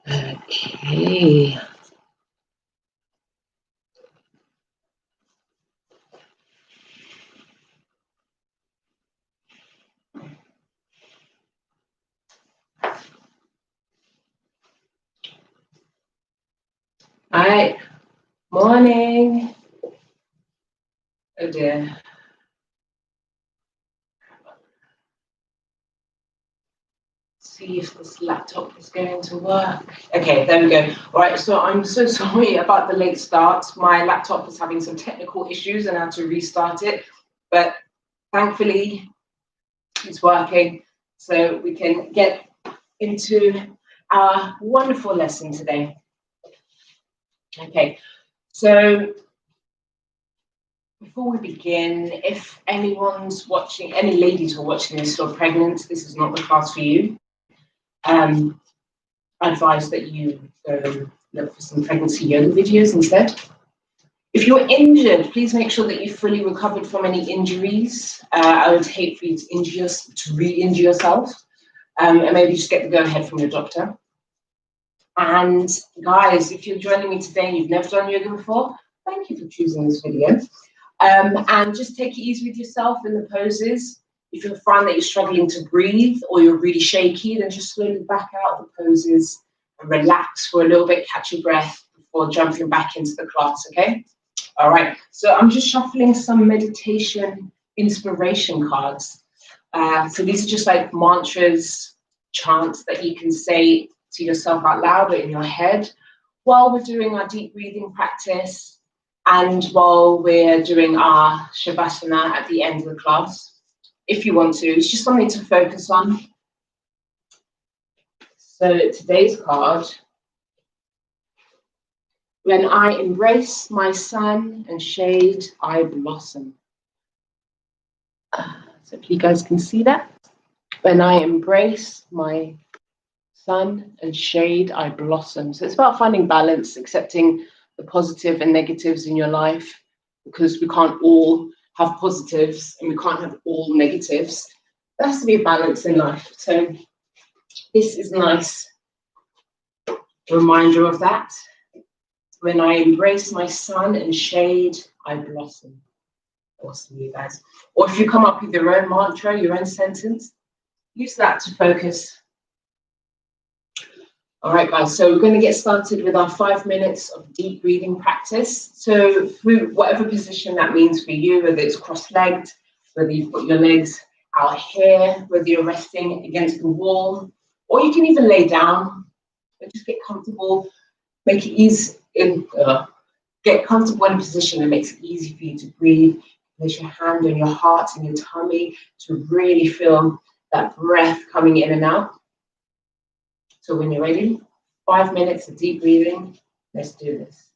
Okay. All right. Morning. Oh dear. See if this laptop is going to work. Okay, there we go. All right, so I'm so sorry about the late start. My laptop was having some technical issues and I had to restart it, but thankfully it's working. So we can get into our wonderful lesson today. Okay, so before we begin, if anyone's watching, any ladies who are watching this who are pregnant, this is not the class for you. I advise that you go look for some pregnancy yoga videos instead. If you're injured, please make sure that you've fully recovered from any injuries. I would hate for you to re-injure yourself, and maybe just get the go-ahead from your doctor. And guys, if you're joining me today and you've never done yoga before, thank you for choosing this video. And just take it easy with yourself in the poses. If you find that you're struggling to breathe or you're really shaky, then just slowly back out of the poses and relax for a little bit, catch your breath before jumping back into the class, okay? All right, so I'm just shuffling some meditation inspiration cards. So these are just like mantras, chants that you can say to yourself out loud or in your head while we're doing our deep breathing practice and while we're doing our Shavasana at the end of the class. If you want to, it's just something to focus on. So today's card, when I embrace my sun and shade, I blossom. So if you guys can see that. When I embrace my sun and shade, I blossom. So it's about finding balance, accepting the positive and negatives in your life, because we can't all have positives and we can't have all negatives. There has to be a balance in life. So this is a nice reminder of that. When I embrace my sun and shade, I blossom. Awesome, you guys. Or if you come up with your own mantra, your own sentence, use that to focus. All right, guys, so we're going to get started with our 5 minutes of deep breathing practice. So through whatever position that means for you, whether it's cross-legged, whether you've got your legs out here, whether you're resting against the wall, or you can even lay down, but just get comfortable, make it easy, get comfortable in a position that makes it easy for you to breathe. Place your hand on your heart and your tummy to really feel that breath coming in and out. So when you're ready, 5 minutes of deep breathing, let's do this.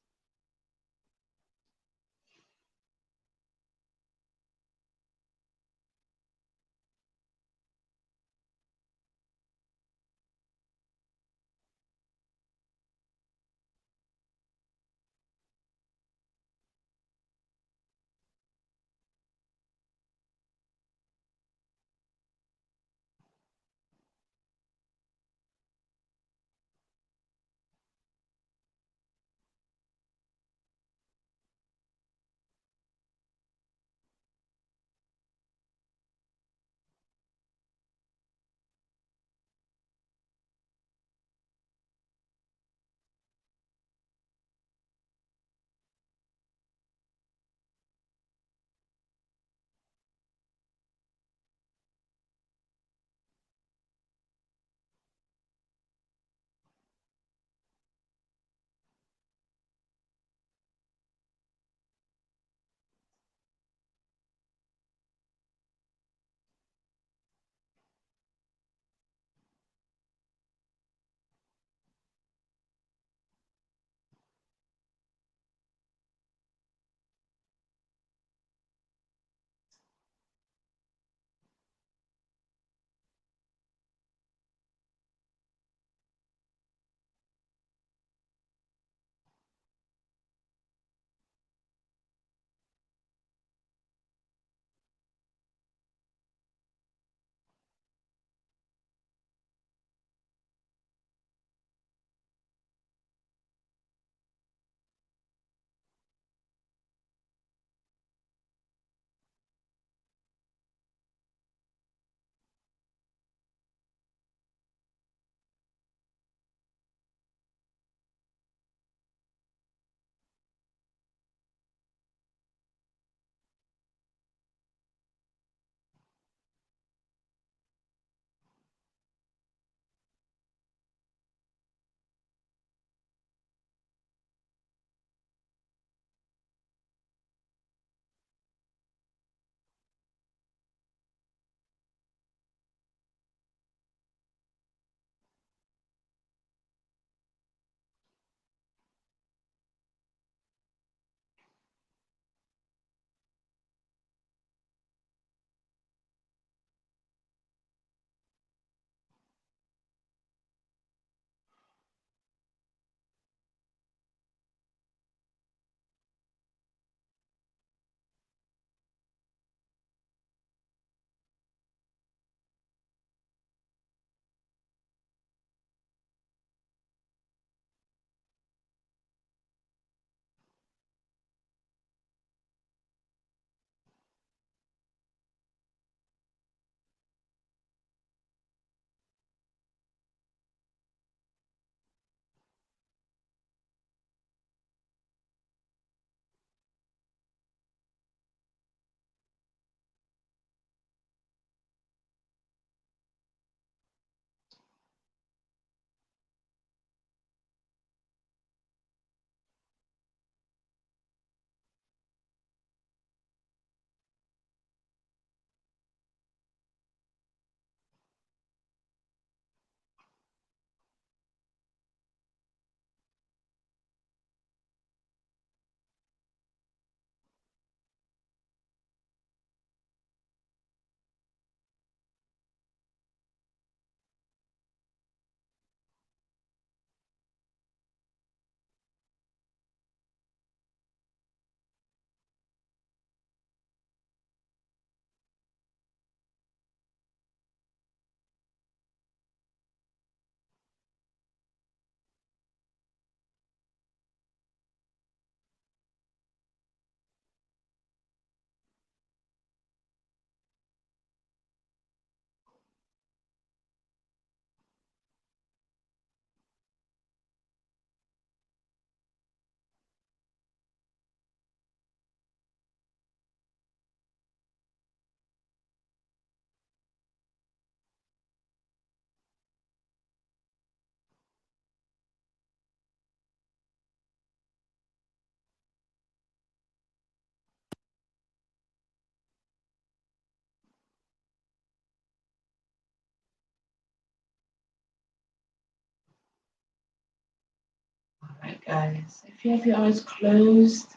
guys. If you have your eyes closed,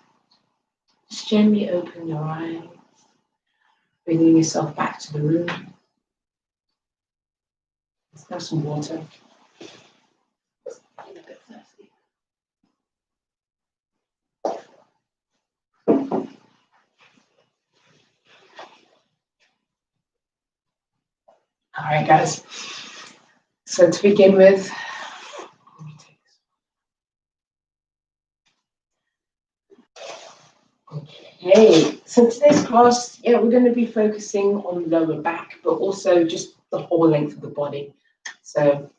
just gently open your eyes, bringing yourself back to the room. Let's have some water. I'm a bit thirsty. All right, guys. So to begin with, okay, so today's class, we're going to be focusing on lower back, but also just the whole length of the body. So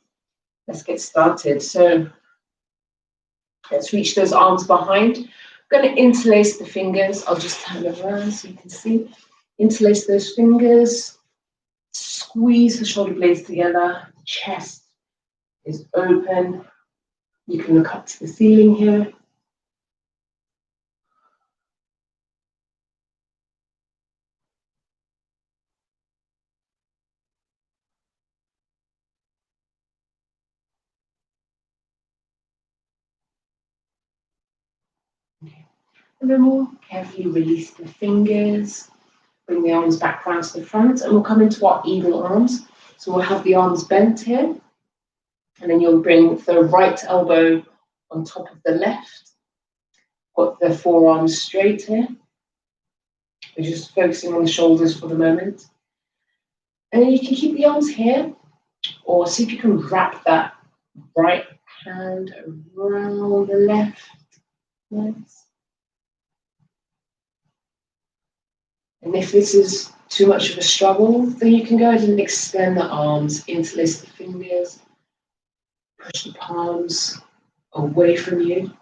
let's get started. So let's reach those arms behind. I'm going to interlace the fingers. I'll just turn it around so you can see. Interlace those fingers. Squeeze the shoulder blades together. The chest is open. You can look up to the ceiling here. And then we'll carefully release the fingers. Bring the arms back round to the front, and we'll come into our eagle arms. So we'll have the arms bent here, and then you'll bring the right elbow on top of the left. Got the forearms straight here. We're just focusing on the shoulders for the moment. And then you can keep the arms here, or see if you can wrap that right hand around the left. Nice. And if this is too much of a struggle, then you can go ahead and extend the arms, interlace the fingers, push the palms away from you.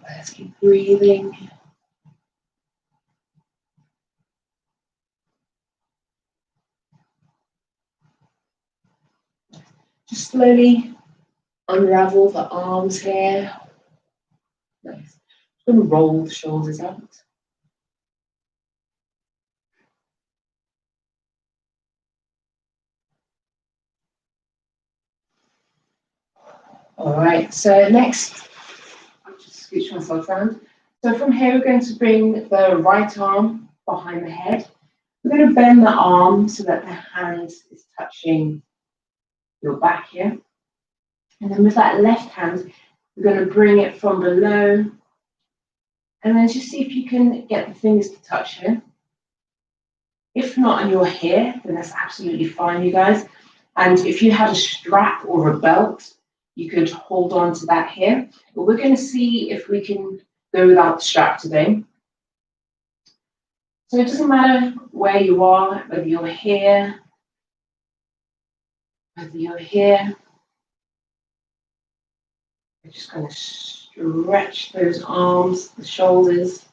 Let's keep breathing. Just slowly unravel the arms here. Nice. And roll the shoulders out. All right, so next, I'll just scooch myself around. So from here, we're going to bring the right arm behind the head. We're going to bend the arm so that the hand is touching your back here. And then with that left hand, we're going to bring it from below. And then just see if you can get the fingers to touch here. If not, and you're here, then that's absolutely fine, you guys. And if you had a strap or a belt, you could hold on to that here. But we're going to see if we can go without the strap today. So it doesn't matter where you are, whether you're here, whether you're here. We're just going to stretch those arms, the shoulders.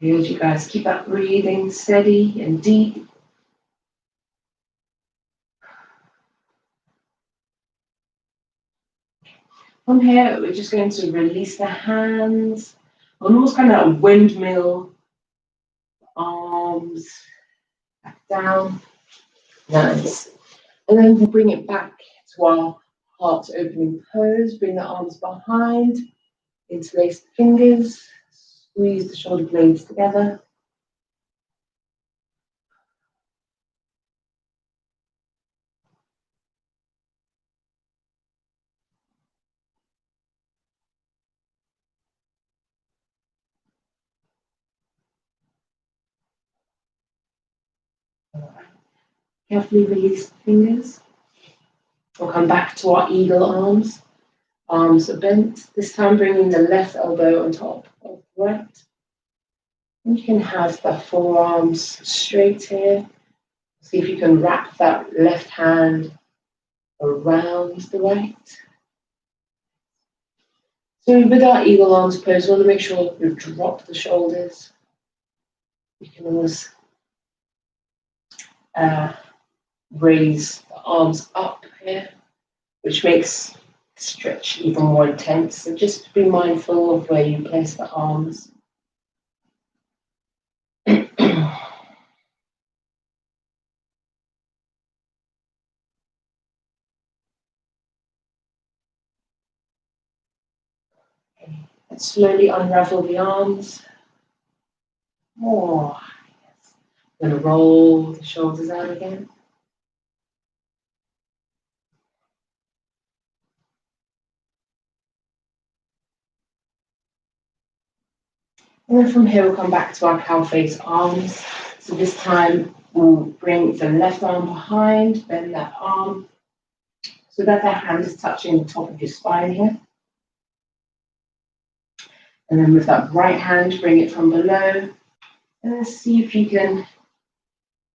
Good, you guys. Keep that breathing steady and deep. From here, we're just going to release the hands, almost kind of a windmill, arms back down. Nice. And then we'll bring it back to our heart opening pose. Bring the arms behind, interlace the fingers, squeeze the shoulder blades together. Carefully release the fingers. We'll come back to our eagle arms. Arms are bent. This time bringing the left elbow on top of the right. And you can have the forearms straight here. See if you can wrap that left hand around the right. So with our eagle arms pose, we want to make sure you drop the shoulders. You can always raise the arms up here. which makes the stretch even more intense. So just be mindful of where you place the arms. And slowly unravel the arms. More. Yes. Going to roll the shoulders out again. And then from here, we'll come back to our cow face arms. So this time, we'll bring the left arm behind, bend that arm, so that the hand is touching the top of your spine here. And then with that right hand, bring it from below. And then see if you can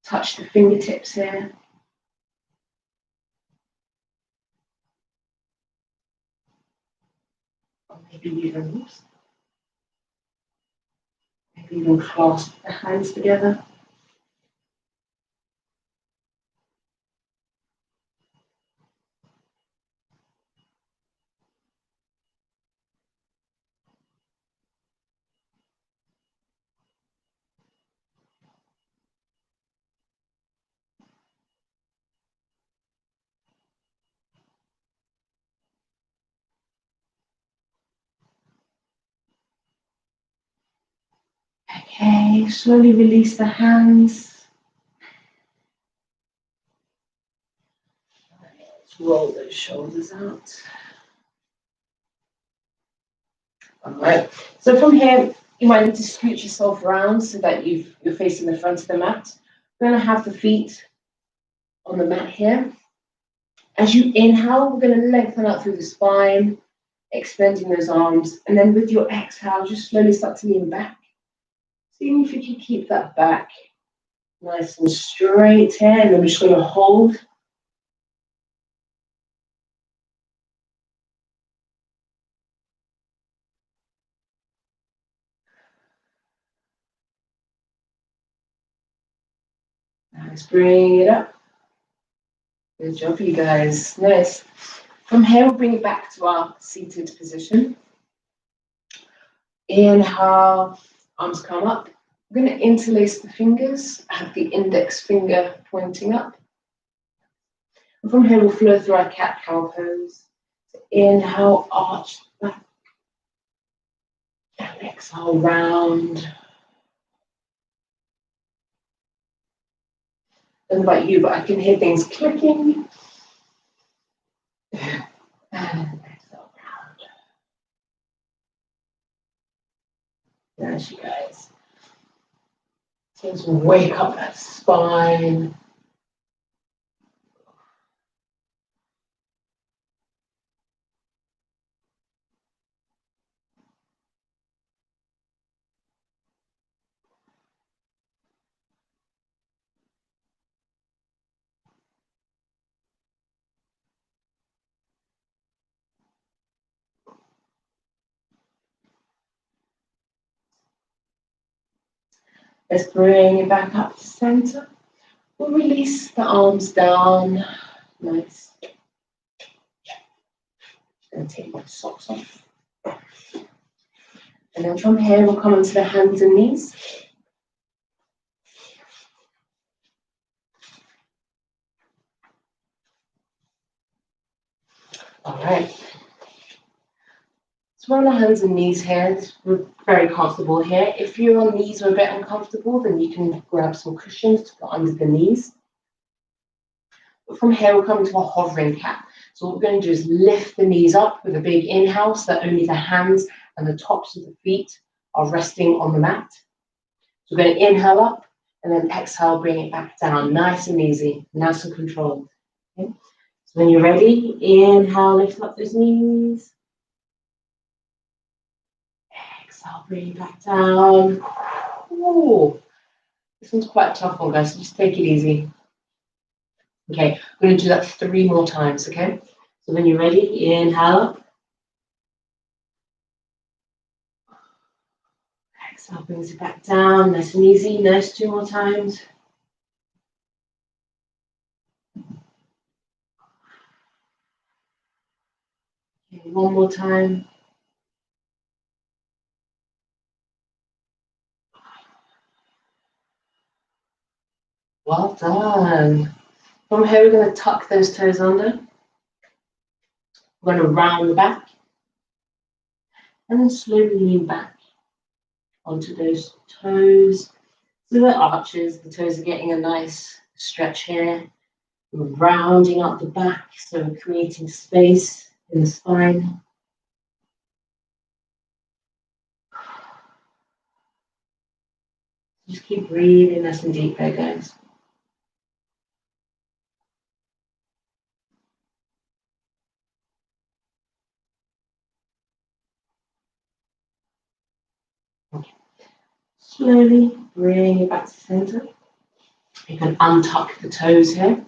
touch the fingertips here. Or maybe even clasp the hands together. Okay, slowly release the hands. Let's roll those shoulders out. All right, so from here, you might need to scooch yourself around so that you're facing the front of the mat. We're going to have the feet on the mat here. As you inhale, we're going to lengthen out through the spine, extending those arms. And then with your exhale, just slowly start to lean back. Seeing if you can keep that back nice and straight here. And then we're just going to hold. Let's bring it up. Good job, you guys. Nice. From here, we'll bring it back to our seated position. Inhale, arms come up. We're going to interlace the fingers, have the index finger pointing up. And from here, we'll flow through our cat-cow pose. So inhale, arch back. And exhale, round. I don't know about you, but I can hear things clicking. And exhale, round. Nice, you guys. So let's wake up that spine. Let's bring it back up to center. We'll release the arms down. Nice. Gonna take my socks off. And then from here, we'll come onto the hands and knees. All right. So we're on the hands and knees here. We're very comfortable here. If your knees are a bit uncomfortable, then you can grab some cushions to put under the knees. But from here, we'll come into a hovering cat. So what we're going to do is lift the knees up with a big inhale so that only the hands and the tops of the feet are resting on the mat. So we're going to inhale up and then exhale, bring it back down. Nice and easy, nice and controlled. Okay? So when you're ready, inhale, lift up those knees. Exhale, bring it back down. Ooh, this one's quite a tough one, guys, so just take it easy. Okay, we're going to do that 3 more times, okay? So when you're ready, inhale up. Exhale, brings it back down, nice and easy. Nice, 2 more times. One more time. Well done. From here, we're going to tuck those toes under. We're going to round the back. And then slowly lean back onto those toes. So the arches, the toes are getting a nice stretch here. We're rounding up the back, so we're creating space in the spine. Just keep breathing nice and deep there, guys. Okay. Slowly bring it back to center. You can untuck the toes here.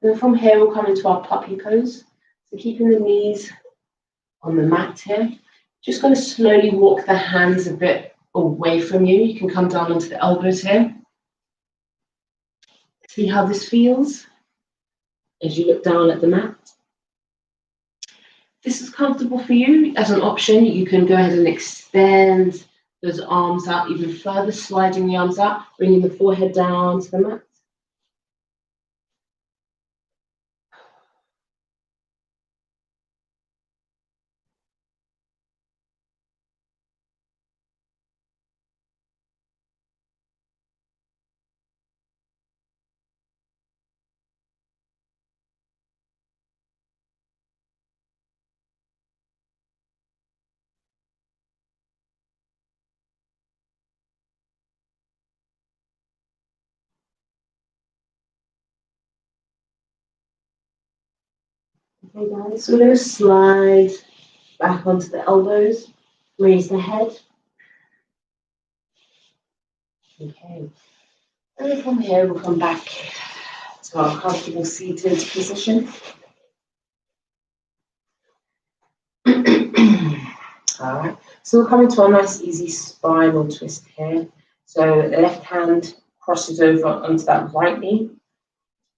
And from here, we'll come into our puppy pose. So keeping the knees on the mat here. Just going to slowly walk the hands a bit away from you. You can come down onto the elbows here. See how this feels as you look down at the mat. If this is comfortable for you, as an option, you can go ahead and extend those arms out even further, sliding the arms out, bringing the forehead down to the mat. Okay, guys, so we're going to slide back onto the elbows, raise the head. Okay, and then from here we'll come back to our comfortable seated position. All right, so we'll come into a nice easy spinal twist here. So the left hand crosses over onto that right knee.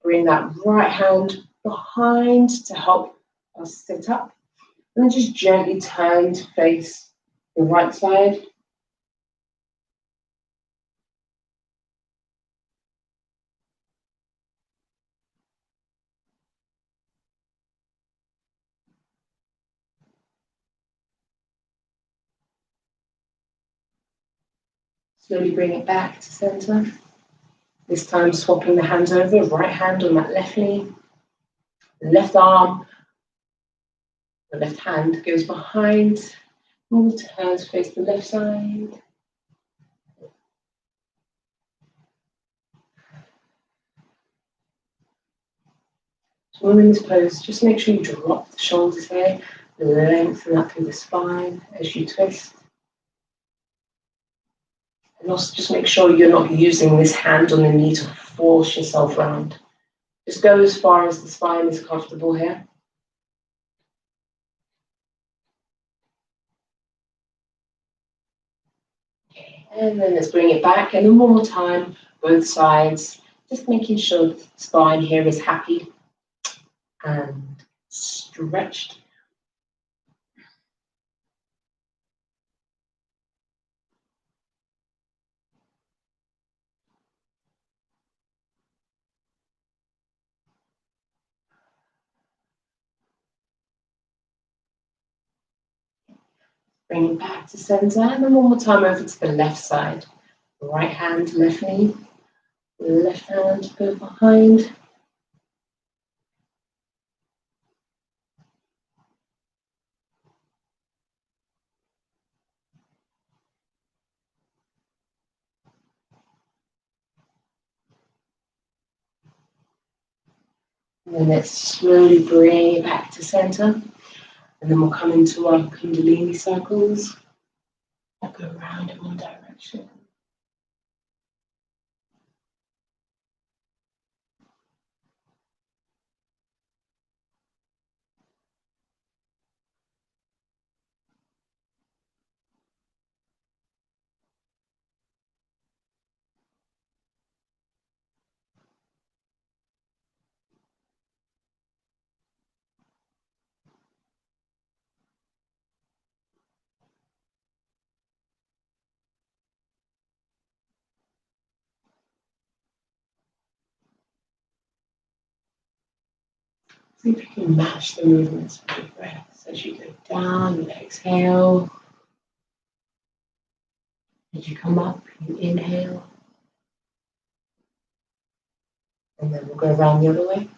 Bring that right hand behind to help us sit up. And then just gently turn to face the right side. Slowly bring it back to center. This time swapping the hands over, right hand on that left knee, left arm, the left hand goes behind, and we'll turn to face the left side. So when we're in this pose, just make sure you drop the shoulders here, lengthen up through the spine as you twist. And also just make sure you're not using this hand on the knee to force yourself round. Just go as far as the spine is comfortable here. Okay, and then let's bring it back. And then one more time, both sides. Just making sure the spine here is happy and stretched. Bring it back to center, and then one more time over to the left side. Right hand, left knee, left hand, go behind. And then let's slowly bring it back to center. And then we'll come into our Kundalini circles that go around in one direction. See if you can match the movements of your breath as you go down and exhale. As you come up, you inhale. And then we'll go around the other way.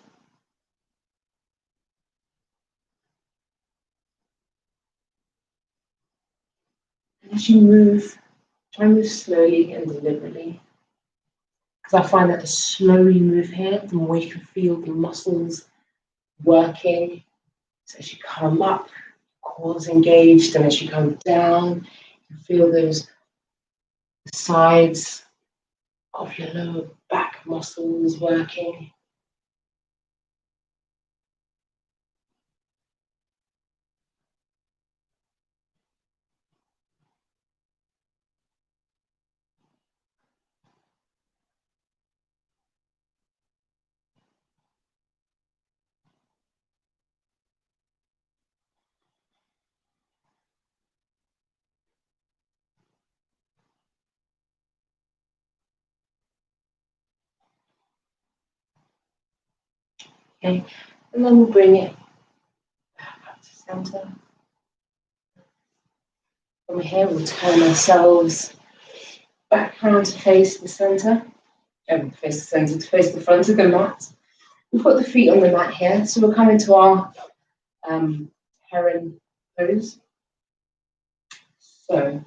And as you move, try and move slowly and deliberately. Because I find that the slower you move here, the more you can feel the muscles working. So as you come up, core's engaged, and as you come down, you feel those sides of your lower back muscles working. Okay, and then we'll bring it back up to center. From here, we'll turn ourselves back around to face the center. Face the center, to face the front of the mat. We'll put the feet on the mat here. So we'll come into our heron pose. So,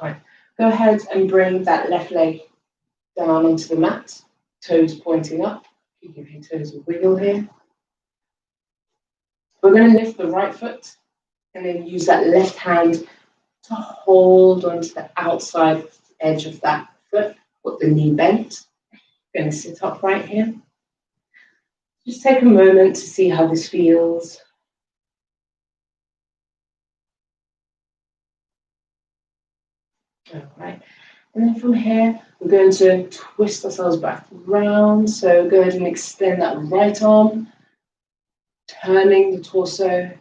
right, go ahead and bring that left leg down onto the mat, toes pointing up. You give your toes a wiggle here. We're going to lift the right foot and then use that left hand to hold onto the outside edge of that foot, with the knee bent. Going to sit upright here. Just take a moment to see how this feels. All right. And then from here, we're going to twist ourselves back round. So go ahead and extend that right arm, turning the torso,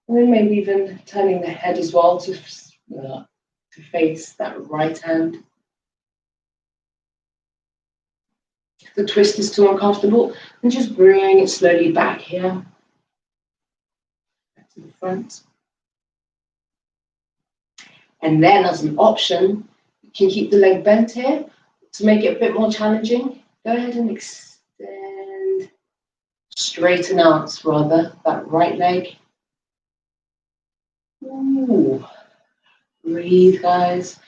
and then maybe even turning the head as well to face that right hand. If the twist is too uncomfortable, then just bring it slowly back here, back to the front. And then as an option, you can keep the leg bent here. To make it a bit more challenging, go ahead and extend, straighten out rather, that right leg. Ooh. Breathe, guys.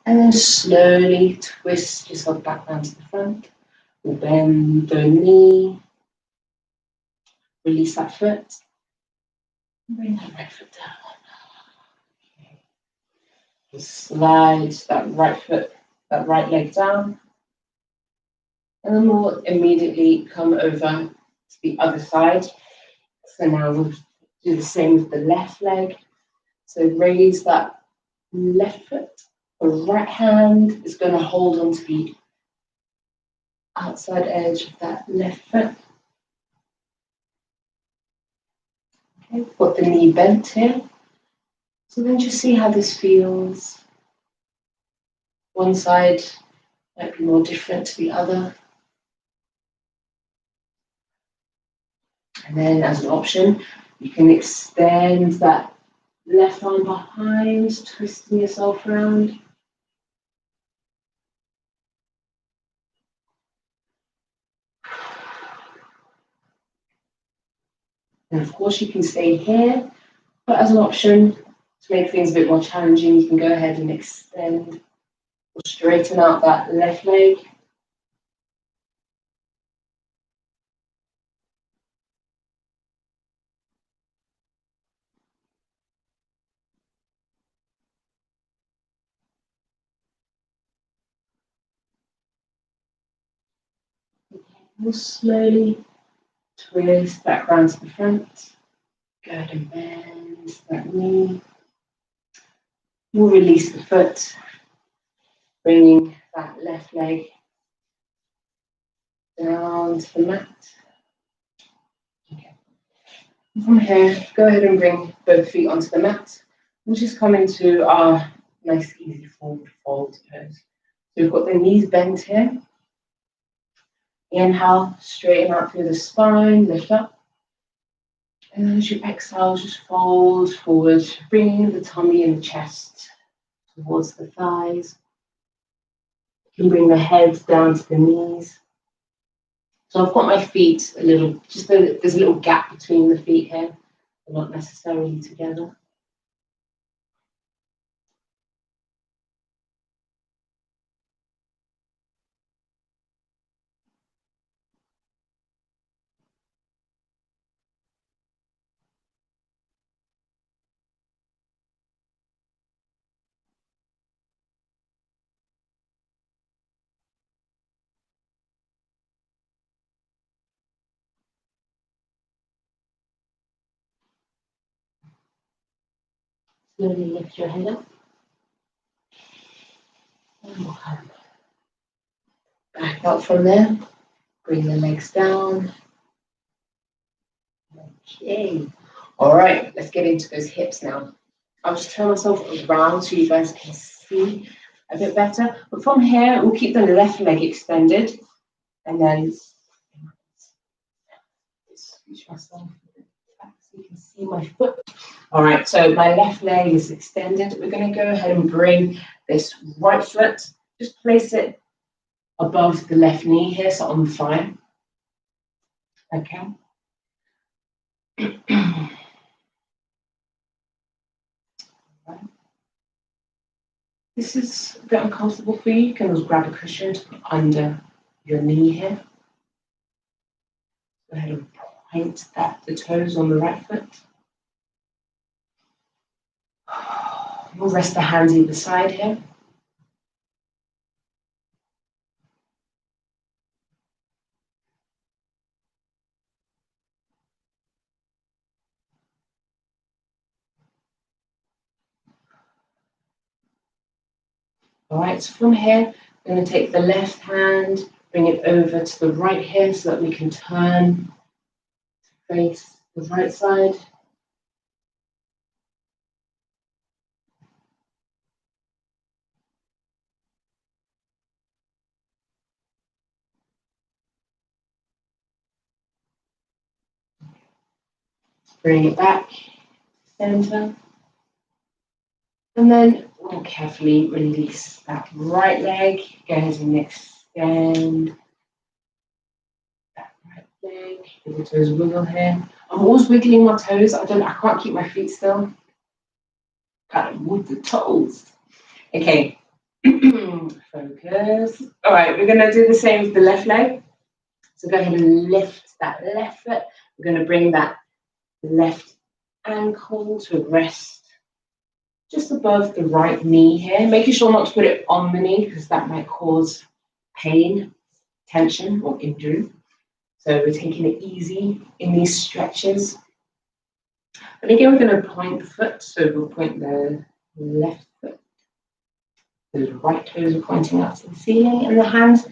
And then slowly twist yourself back down to the front. We'll bend the knee. Release that foot. Bring that right foot down. Okay. Slide that right foot, that right leg down. And then we'll immediately come over to the other side. So now we'll do the same with the left leg. So raise that left foot. The right hand is going to hold onto the outside edge of that left foot. Okay, put the knee bent here. So then just see how this feels. One side might be more different to the other. And then as an option, you can extend that left arm behind, twisting yourself around. And of course you can stay here, but as an option to make things a bit more challenging, you can go ahead and extend or straighten out that left leg. We'll slowly twist back round to the front. Go ahead and bend that knee. We'll release the foot, bringing that left leg down to the mat. Okay. From here, go ahead and bring both feet onto the mat. We'll just come into our nice, easy fold pose. So we've got the knees bent here. Inhale, straighten out through the spine, lift up. And then as you exhale, just fold forward, bringing the tummy and the chest towards the thighs. You can bring the head down to the knees. So I've got my feet there's a little gap between the feet here. They're not necessarily together. Slowly lift your head up. And we'll come back up from there. Bring the legs down. Okay. All right, let's get into those hips now. I'll just turn myself around so you guys can see a bit better. But from here, we'll keep the left leg extended. And then switch myself back so you can see my foot. All right, so my left leg is extended. We're going to go ahead and bring this right foot, just place it above the left knee here, so on the thigh. Okay. This is a bit uncomfortable for you. You can always grab a cushion to put under your knee here. Go ahead and point the toes on the right foot. We'll rest the hands either side here. All right, so from here, I'm going to take the left hand, bring it over to the right here so that we can turn to face the right side. Bring it back, center. And then we'll carefully release that right leg. Go ahead and extend that right leg. Give the toes wiggle here. I'm always wiggling my toes. I can't keep my feet still. Gotta move the toes. Okay. Focus. All right, we're gonna do the same with the left leg. So go ahead and lift that left foot. We're gonna bring that left ankle to rest just above the right knee here, making sure not to put it on the knee because that might cause pain, tension, or injury. So we're taking it easy in these stretches. And again, we're going to point the foot, so we'll point the left foot. The right toes are pointing up to the ceiling, and the hands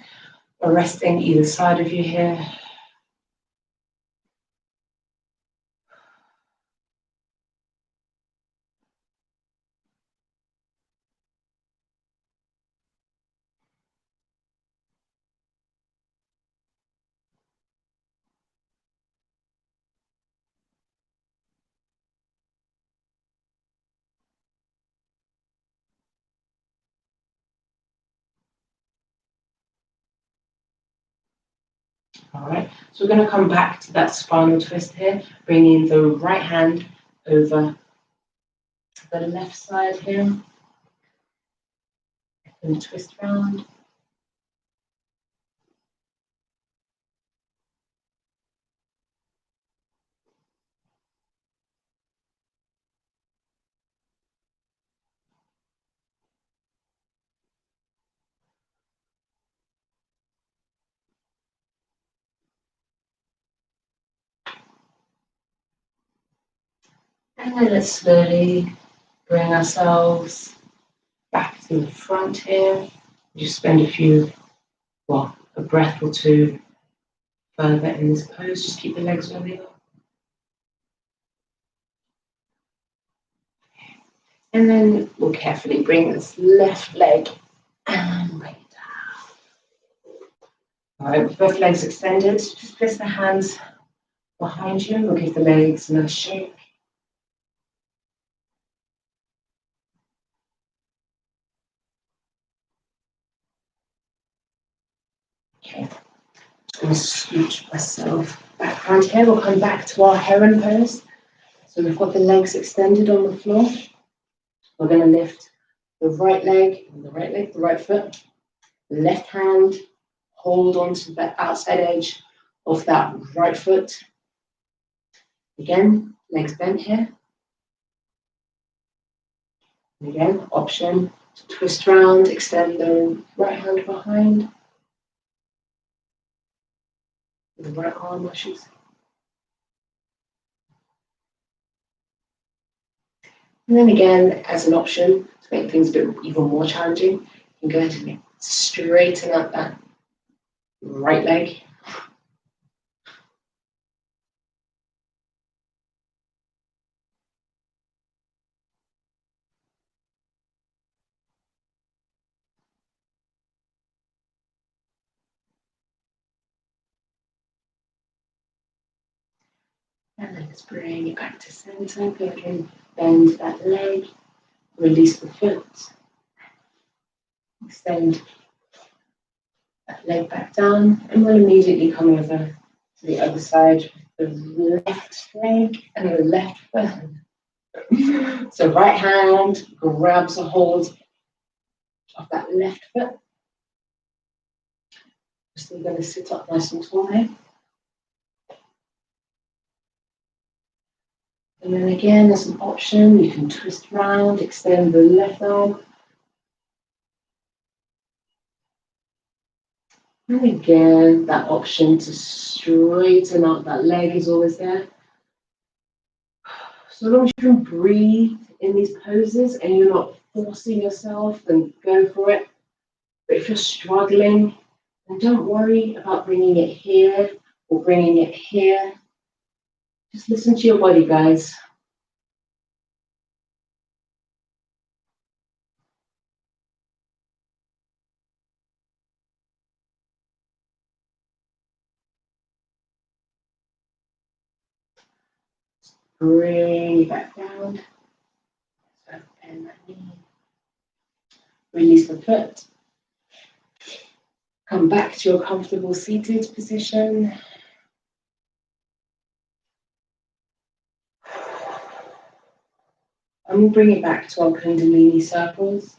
are resting either side of you here. All right, so we're going to come back to that spinal twist here, bringing the right hand over to the left side here, and twist round. And then let's slowly bring ourselves back to the front here. Just spend a breath or two further in this pose. Just keep the legs where they are. And then we'll carefully bring this left leg and bring it down. All right, with both legs extended, just place the hands behind you. We'll give the legs a nice shake. Okay, I'm going to scooch myself back around here. We'll come back to our heron pose. So we've got the legs extended on the floor. We're going to lift the right leg, the right foot, the left hand, hold onto the outside edge of that right foot. Again, legs bent here. And again, option to twist round, extend the right hand behind. The right arm, I should say. And then again, as an option to make things a bit even more challenging, you can go ahead and straighten out that right leg. And then let's bring it back to center. Go ahead and bend that leg, release the foot, extend that leg back down, and we'll immediately come over to the other side with the left leg and the left foot. So right hand grabs a hold of that left foot. We're still going to sit up nice and tall here. And then again, as an option, you can twist round, extend the left arm. And again, that option to straighten out that leg is always there. So long as you can breathe in these poses and you're not forcing yourself, then go for it. But if you're struggling, then don't worry about bringing it here or bringing it here. Just listen to your body, guys. Bring it back down. So bend that knee. Release the foot. Come back to your comfortable seated position. And we'll bring it back to our Kundalini circles.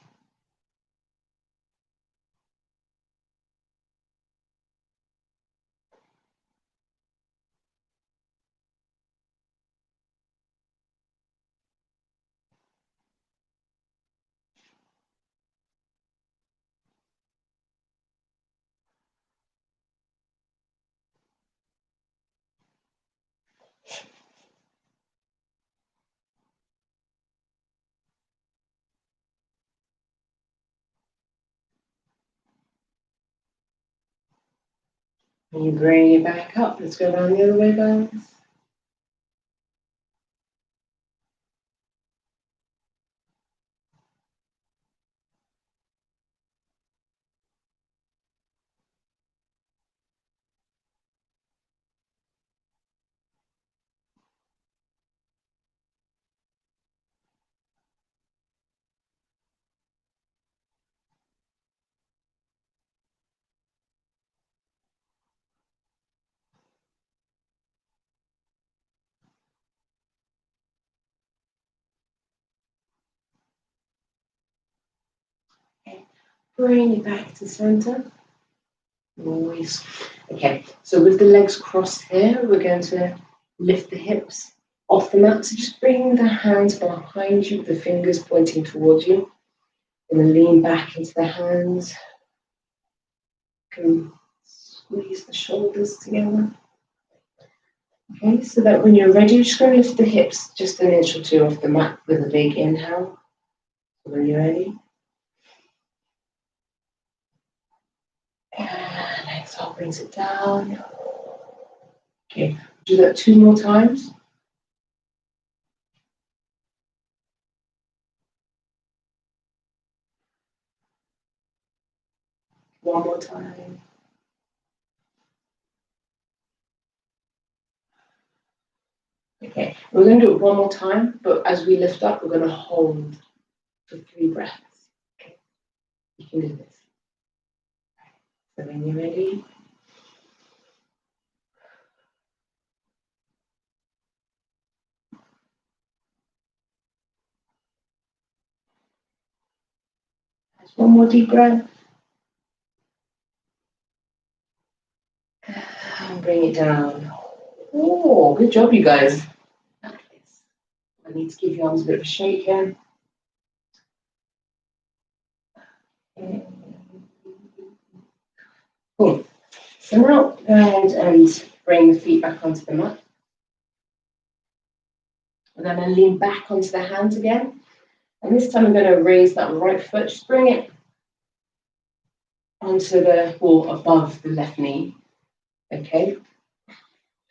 And you bring it back up. Let's go down the other way, guys. Okay. Bring it back to center. Always. Okay, so with the legs crossed here, we're going to lift the hips off the mat. So just bring the hands behind you, with the fingers pointing towards you. And then lean back into the hands. You can squeeze the shoulders together. Okay, so that when you're ready, you're just going to lift the hips just an inch or two off the mat with a big inhale. So when you're ready. And exhale brings it down. Okay, do that 2 more times. time. Okay, we're going to do it one more time, but as we lift up, we're going to hold for 3 breaths. Okay, you can do this. So when you're ready, just one more deep breath. And bring it down. Oh, good job, you guys. Nice. I need to give your arms a bit of a shake here. Cool. So now go ahead and bring the feet back onto the mat. We're going to lean back onto the hands again. And this time I'm going to raise that right foot, just bring it onto the wall above the left knee. Okay.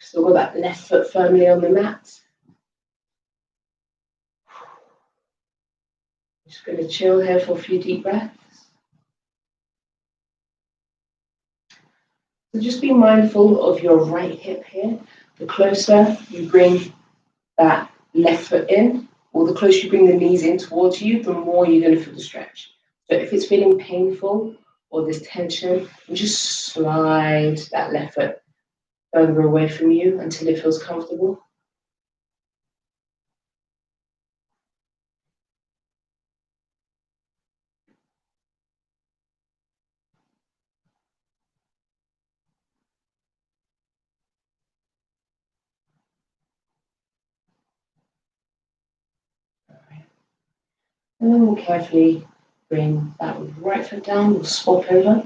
Still got that left foot firmly on the mat. Just going to chill here for a few deep breaths. So just be mindful of your right hip here. The closer you bring that left foot in, or the closer you bring the knees in towards you, the more you're going to feel the stretch. So if it's feeling painful or there's tension, you just slide that left foot further away from you until it feels comfortable. And then we'll carefully bring that right foot down, we'll swap over.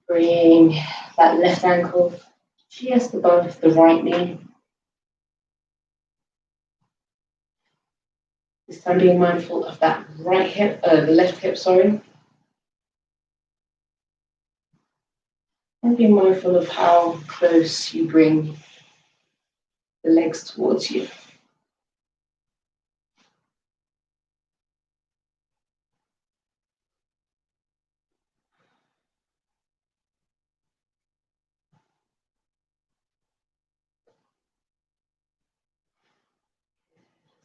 Bring that left ankle just above the right knee. This time being mindful of that right hip, the left hip, sorry. And be mindful of how close you bring the legs towards you.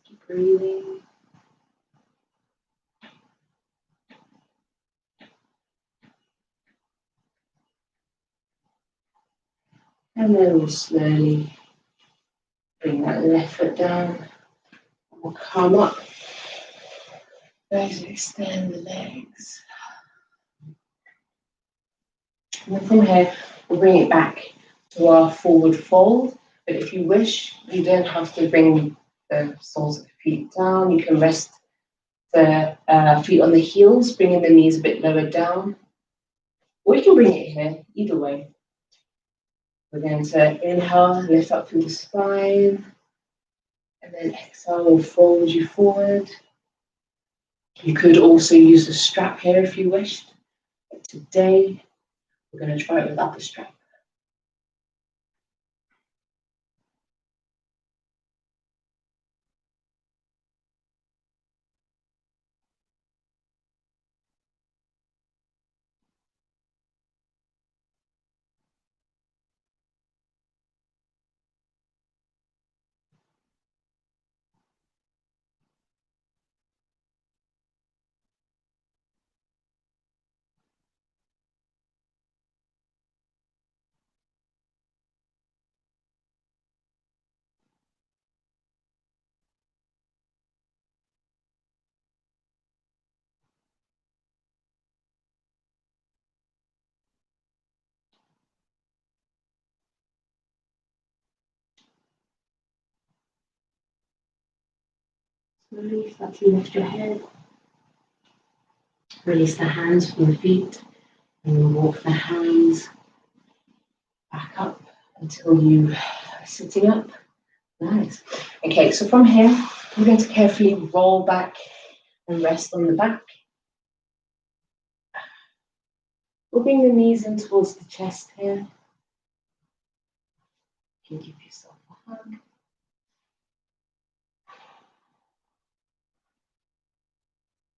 Keep breathing. And then we'll slowly bring that left foot down. We'll come up. As we extend the legs. And then from here, we'll bring it back to our forward fold. But if you wish, you don't have to bring the soles of the feet down. You can rest the feet on the heels, bringing the knees a bit lower down. Or you can bring it here, either way. We're going to inhale, lift up through the spine. And then exhale, we'll fold you forward. You could also use the strap here if you wished. But today, we're going to try it without the strap. Slowly start to lift your head. Release the hands from the feet and then walk the hands back up until you are sitting up. Nice. Okay, so from here, we're going to carefully roll back and rest on the back. We'll bring the knees in towards the chest here. You can give yourself a hug.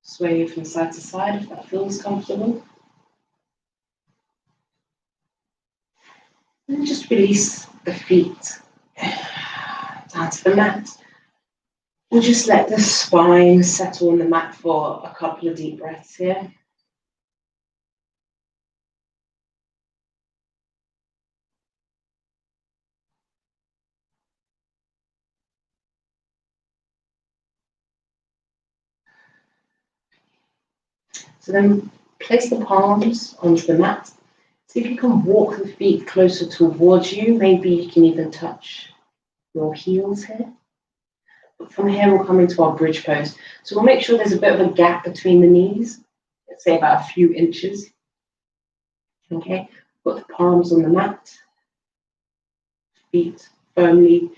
Sway from side to side if that feels comfortable. And just release the feet down to the mat. We'll just let the spine settle on the mat for a couple of deep breaths here. So then place the palms onto the mat. See if you can walk the feet closer towards you. Maybe you can even touch your heels here. But from here, we'll come into our bridge pose. So we'll make sure there's a bit of a gap between the knees. Let's say about a few inches. Okay, put the palms on the mat. Feet firmly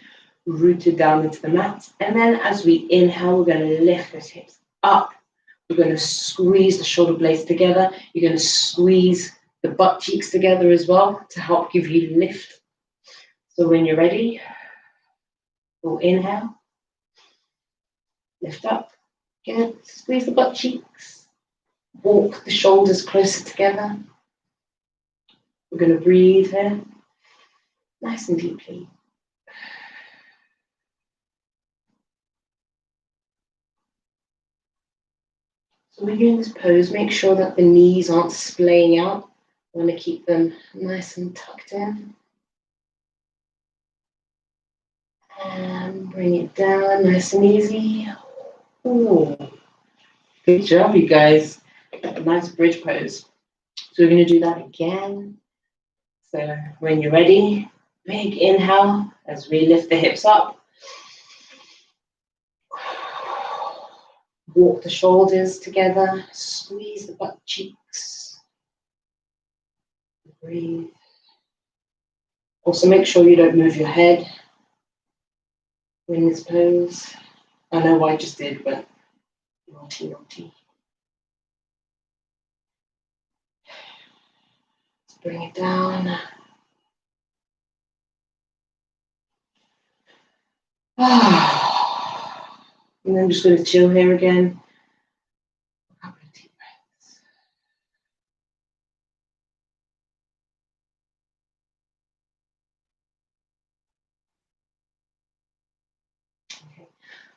rooted down into the mat. And then as we inhale, we're going to lift those hips up. We're going to squeeze the shoulder blades together. You're going to squeeze the butt cheeks together as well to help give you lift. So when you're ready, we'll inhale, lift up, again, squeeze the butt cheeks, walk the shoulders closer together. We're going to breathe here, nice and deeply. So when you're in this pose, make sure that the knees aren't splaying out. You want to keep them nice and tucked in. And bring it down nice and easy. Ooh, good job, you guys. A nice bridge pose. So we're going to do that again. So when you're ready, big inhale as we lift the hips up. Walk the shoulders together. Squeeze the butt cheeks. Breathe. Also make sure you don't move your head in this pose. I know I just did, but naughty, naughty. Let's bring it down. And then just going to chill here again. A couple of deep breaths. Okay.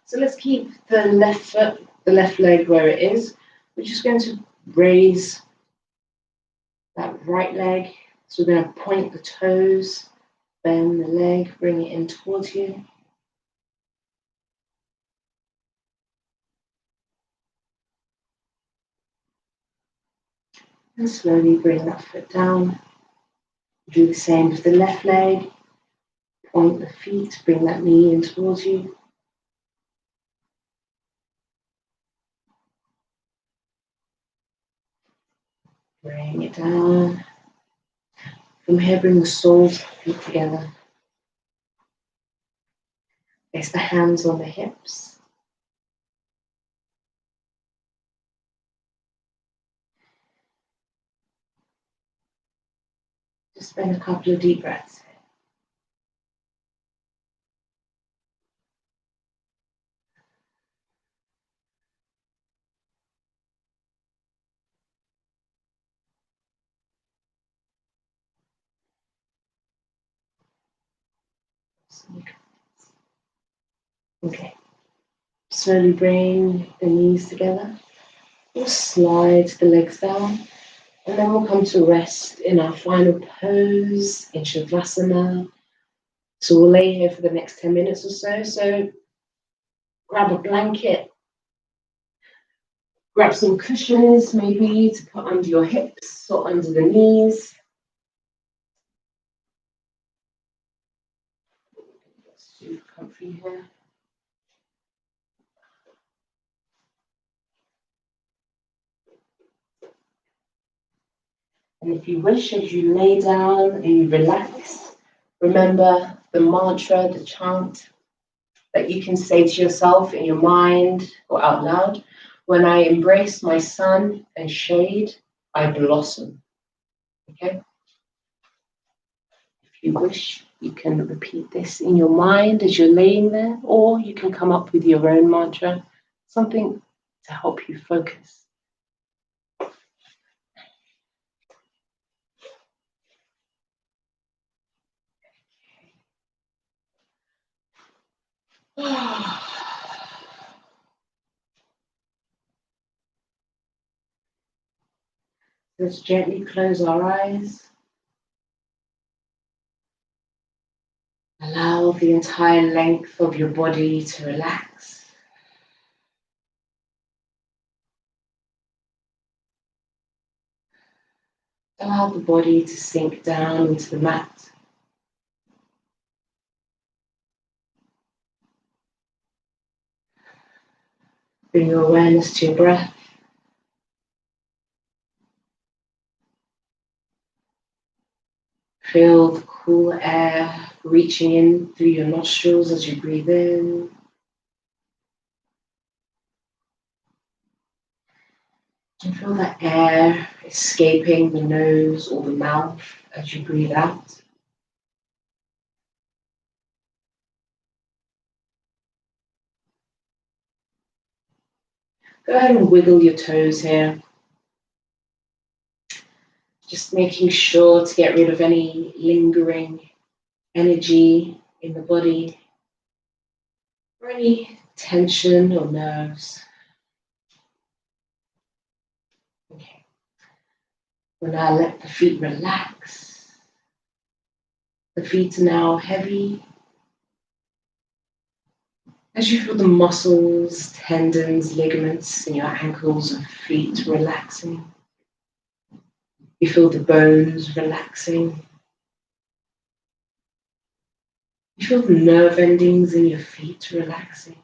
So let's keep the left foot, the left leg where it is. We're just going to raise that right leg. So we're going to point the toes, bend the leg, bring it in towards you. And slowly bring that foot down. Do the same with the left leg. Point the feet, bring that knee in towards you. Bring it down. From here, bring the soles of the feet together. Place the hands on the hips. Just spend a couple of deep breaths. Okay. Slowly bring the knees together. We'll slide the legs down. And then we'll come to rest in our final pose, in Shavasana. So we'll lay here for the next 10 minutes or so. So grab a blanket, grab some cushions maybe to put under your hips or under the knees. Super comfy here. And if you wish, as you lay down and you relax, remember the mantra, the chant that you can say to yourself in your mind or out loud. When I embrace my sun and shade, I blossom. Okay? If you wish, you can repeat this in your mind as you're laying there, or you can come up with your own mantra, something to help you focus. Let's gently close our eyes. Allow the entire length of your body to relax. Allow the body to sink down into the mat. Bring your awareness to your breath. Feel the cool air reaching in through your nostrils as you breathe in. And feel the air escaping the nose or the mouth as you breathe out. Go ahead and wiggle your toes here. Just making sure to get rid of any lingering energy in the body or any tension or nerves. Okay. We'll now let the feet relax. The feet are now heavy. As you feel the muscles, tendons, ligaments in your ankles and feet relaxing. You feel the bones relaxing. You feel the nerve endings in your feet relaxing.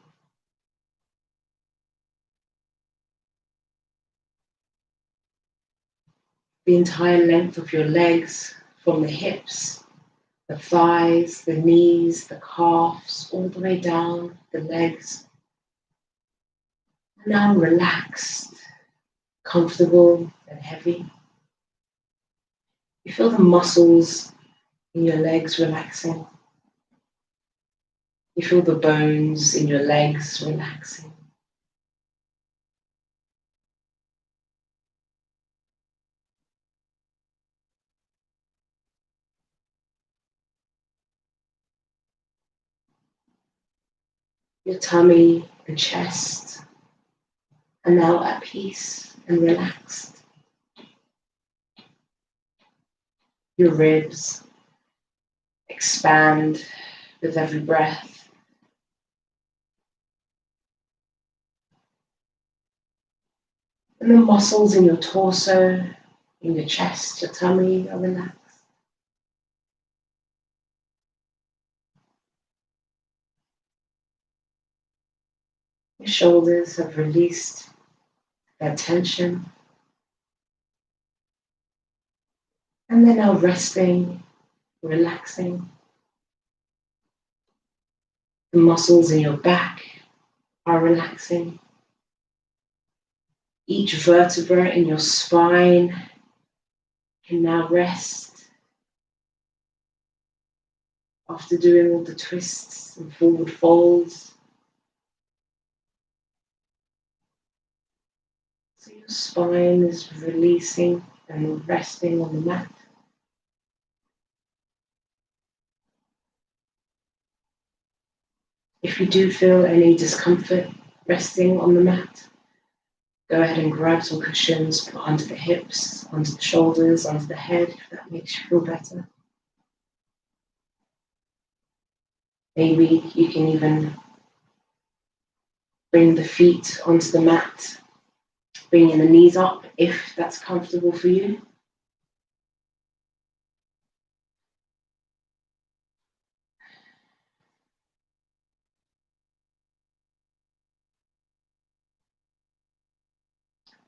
The entire length of your legs, from the hips, the thighs, the knees, the calves, all the way down the legs. Now relaxed, comfortable and heavy. You feel the muscles in your legs relaxing. You feel the bones in your legs relaxing. Your tummy and chest are now at peace and relaxed. Your ribs expand with every breath. And the muscles in your torso, in your chest, your tummy are relaxed. Your shoulders have released their tension. And they're now resting, relaxing. The muscles in your back are relaxing. Each vertebra in your spine can now rest after doing all the twists and forward folds. So your spine is releasing and resting on the mat. If you do feel any discomfort resting on the mat, go ahead and grab some cushions, put under the hips, under the shoulders, under the head, if that makes you feel better. Maybe you can even bring the feet onto the mat, bringing the knees up if that's comfortable for you.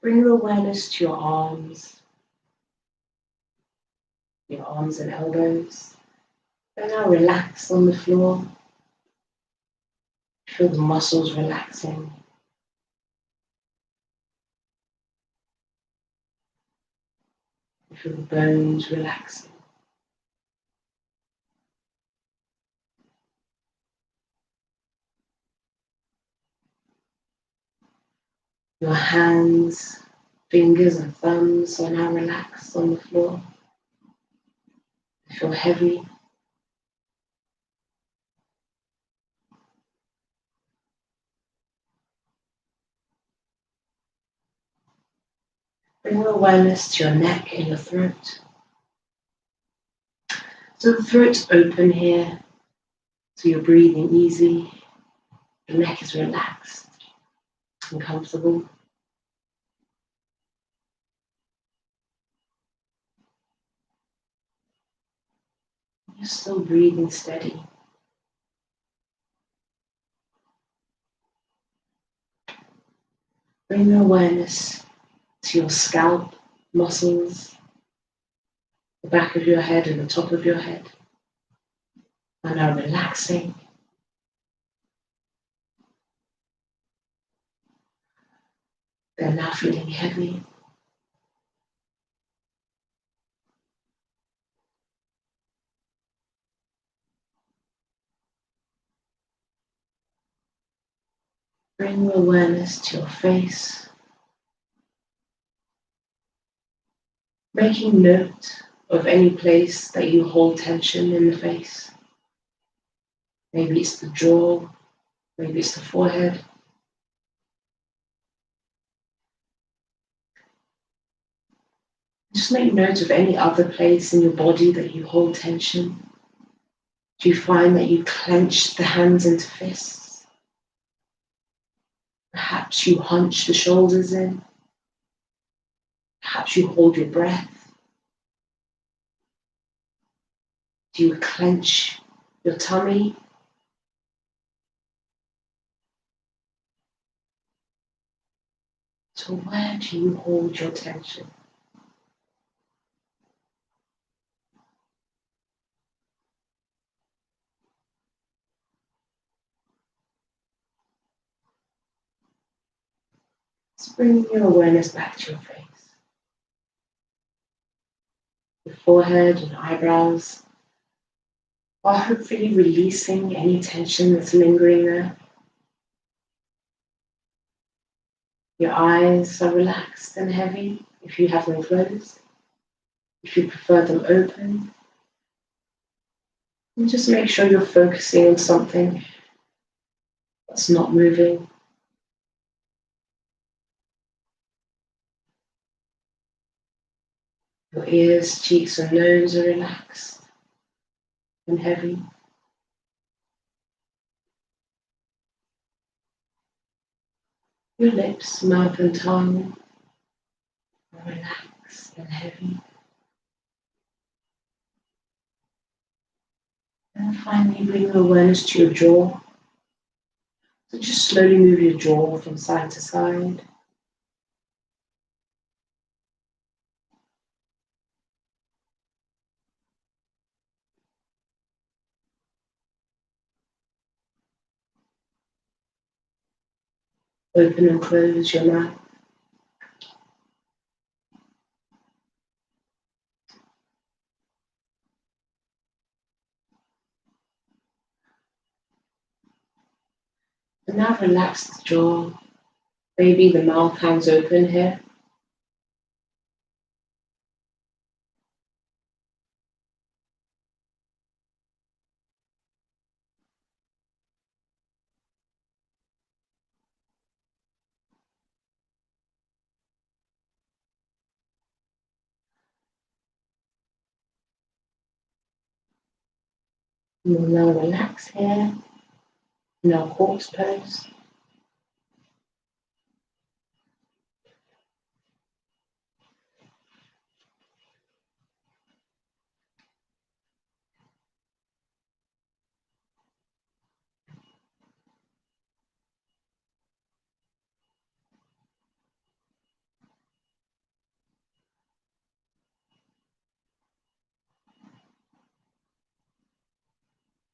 Bring your awareness to your arms and elbows. They're now relaxed on the floor. Feel the muscles relaxing. Feel the bones relaxing. Your hands, fingers and thumbs are now relaxed on the floor. They feel heavy. Bring your awareness to your neck and your throat. So the throat's open here, so you're breathing easy. The neck is relaxed and comfortable. You're still breathing steady. Bring your awareness to your scalp, muscles, the back of your head and the top of your head, and are relaxing. They're now feeling heavy. Bring your awareness to your face, making note of any place that you hold tension in the face. Maybe it's the jaw, maybe it's the forehead. Just make note of any other place in your body that you hold tension. Do you find that you clench the hands into fists? Perhaps you hunch the shoulders in. Perhaps you hold your breath. Do you clench your tummy? So where do you hold your tension? Let's bring your awareness back to your face. Your forehead and eyebrows are hopefully releasing any tension that's lingering there. Your eyes are relaxed and heavy if you have them closed. If you prefer them open, and just make sure you're focusing on something that's not moving. Your ears, cheeks, and nose are relaxed and heavy. Your lips, mouth, and tongue are relaxed and heavy. And finally, bring your awareness to your jaw. So just slowly move your jaw from side to side. Open and close your mouth. And now relax the jaw. Maybe the mouth hangs open here. And we'll now relax here in our corpse pose.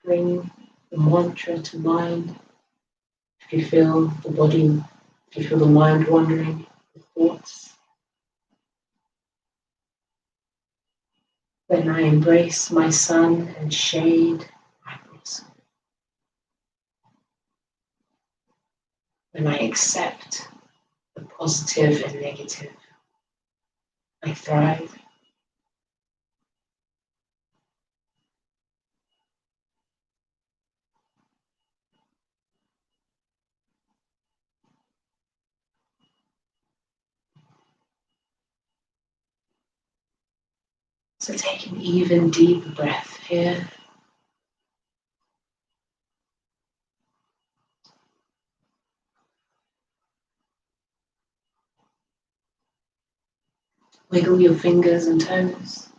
Bring the mantra to mind. If you feel the body, if you feel the mind wandering, the thoughts. When I embrace my sun and shade, I blossom. When I accept the positive and negative, I thrive. So take an even deeper breath here. Wiggle your fingers and toes.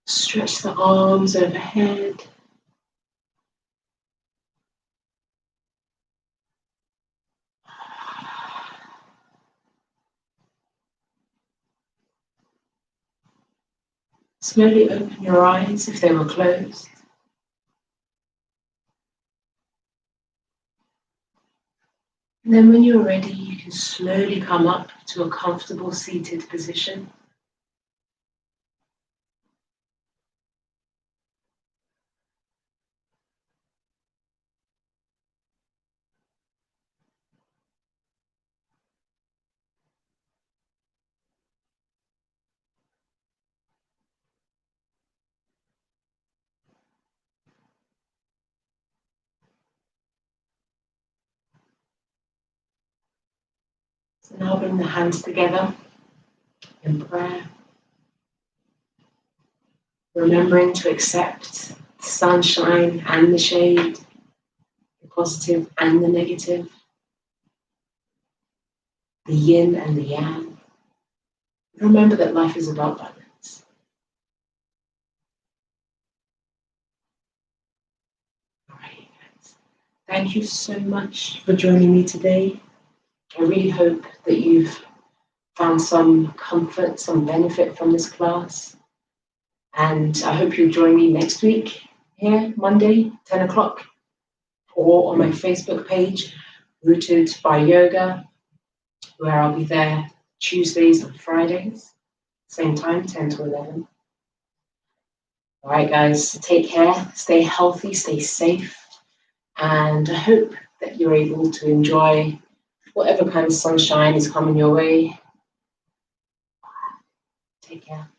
Stretch the arms overhead. Slowly open your eyes if they were closed. And then when you're ready, you can slowly come up to a comfortable seated position. So now bring the hands together in prayer, remembering to accept the sunshine and the shade, the positive and the negative, the yin and the yang. Remember that life is about balance. All right, guys. Thank you so much for joining me today. I really hope that you've found some comfort, some benefit from this class. And I hope you'll join me next week here, Monday, 10 o'clock, or on my Facebook page, Rooted by Yoga, where I'll be there Tuesdays and Fridays, same time, 10 to 11. All right, guys, take care, stay healthy, stay safe, and I hope that you're able to enjoy whatever kind of sunshine is coming your way. Take care.